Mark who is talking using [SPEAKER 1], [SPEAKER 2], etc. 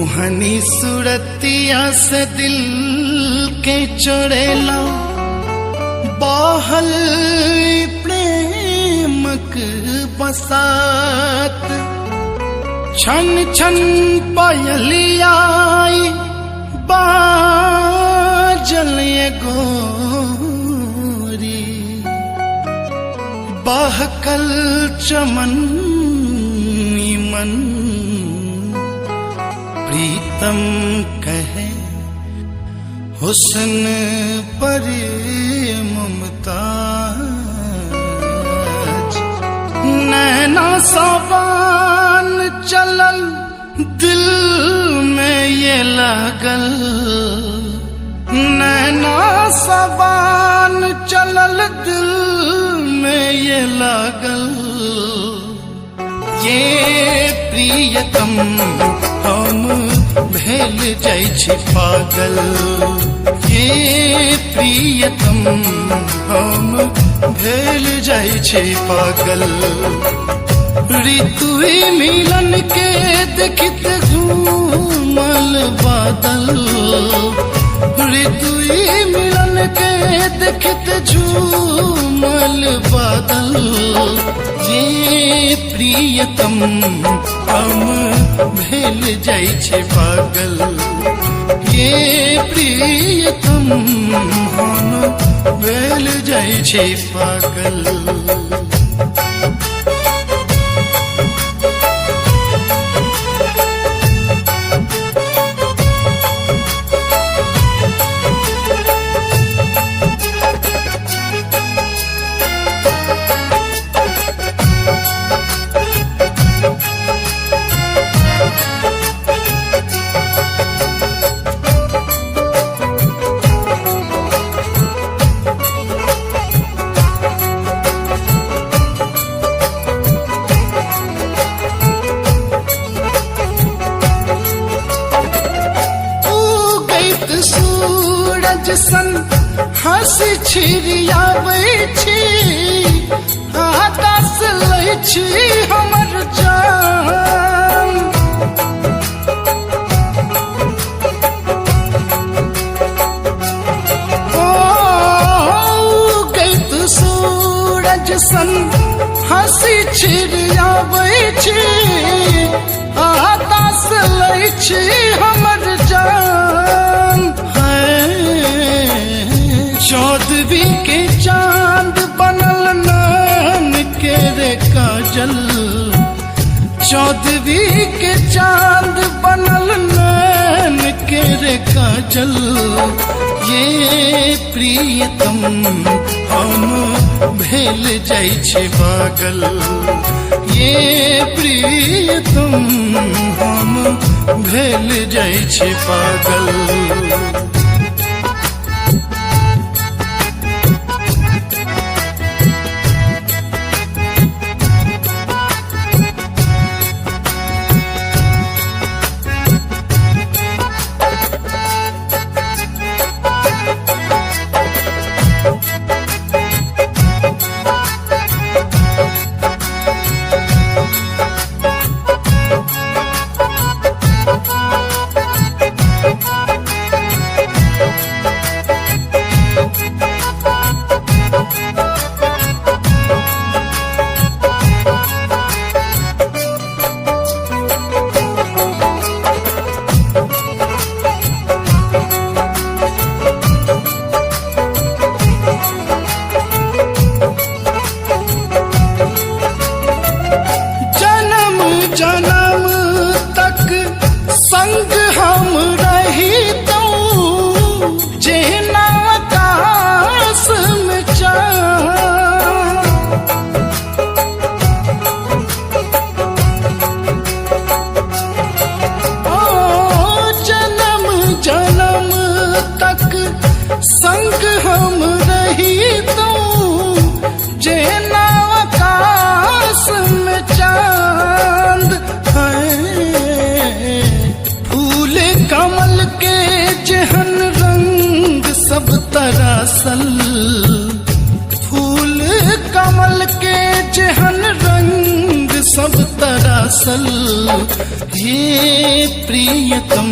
[SPEAKER 1] मोहनी सूरतिया से दिल के चढ़ेला बाहल प्रेमक बसात छन छन पायलियाई बाजल ये गोरी बहकल चमन मन प्रीतम कहे हुस्न पर मुमताज नैना सवान चलल दिल में ये लगल नैना सवान चलल दिल में ये लगल ये प्रियतम हम भेल जाइ छी पागल ये प्रियतम हम भेल जाइ छी पागल ऋतु मिलन के देखित घूमल बादल ऋतु मिलन के देखित झूमल बादल ये प्रियतम हम भेल जाइ छै पागल ये प्रियतम हम भेल जाइ छै पागल सन हंसी छिड़ियाबै छी आकाश लै छी हमर जान ओ गैत सूरज सन हंसी छिड़ियाबै छी आकाश लै छी हमर जान चौदवी के चांद बनल नैन के रे काजल चौदवी के चांद बनल नैन के रे काजल ये प्रियतम हम भेल जाइ छै पागल ये प्रियतम हम भेल जाइ छै पागल जन्म तक संग हम रही तो जेना आकाश में चाँद ओ जन्म जन्म तक संग हम रही तो जेना आकाश में चाँद फूल कमल के जहन रंग सब तरासल फूल कमल के जहन रंग सब तरह तरासल हे प्रियतम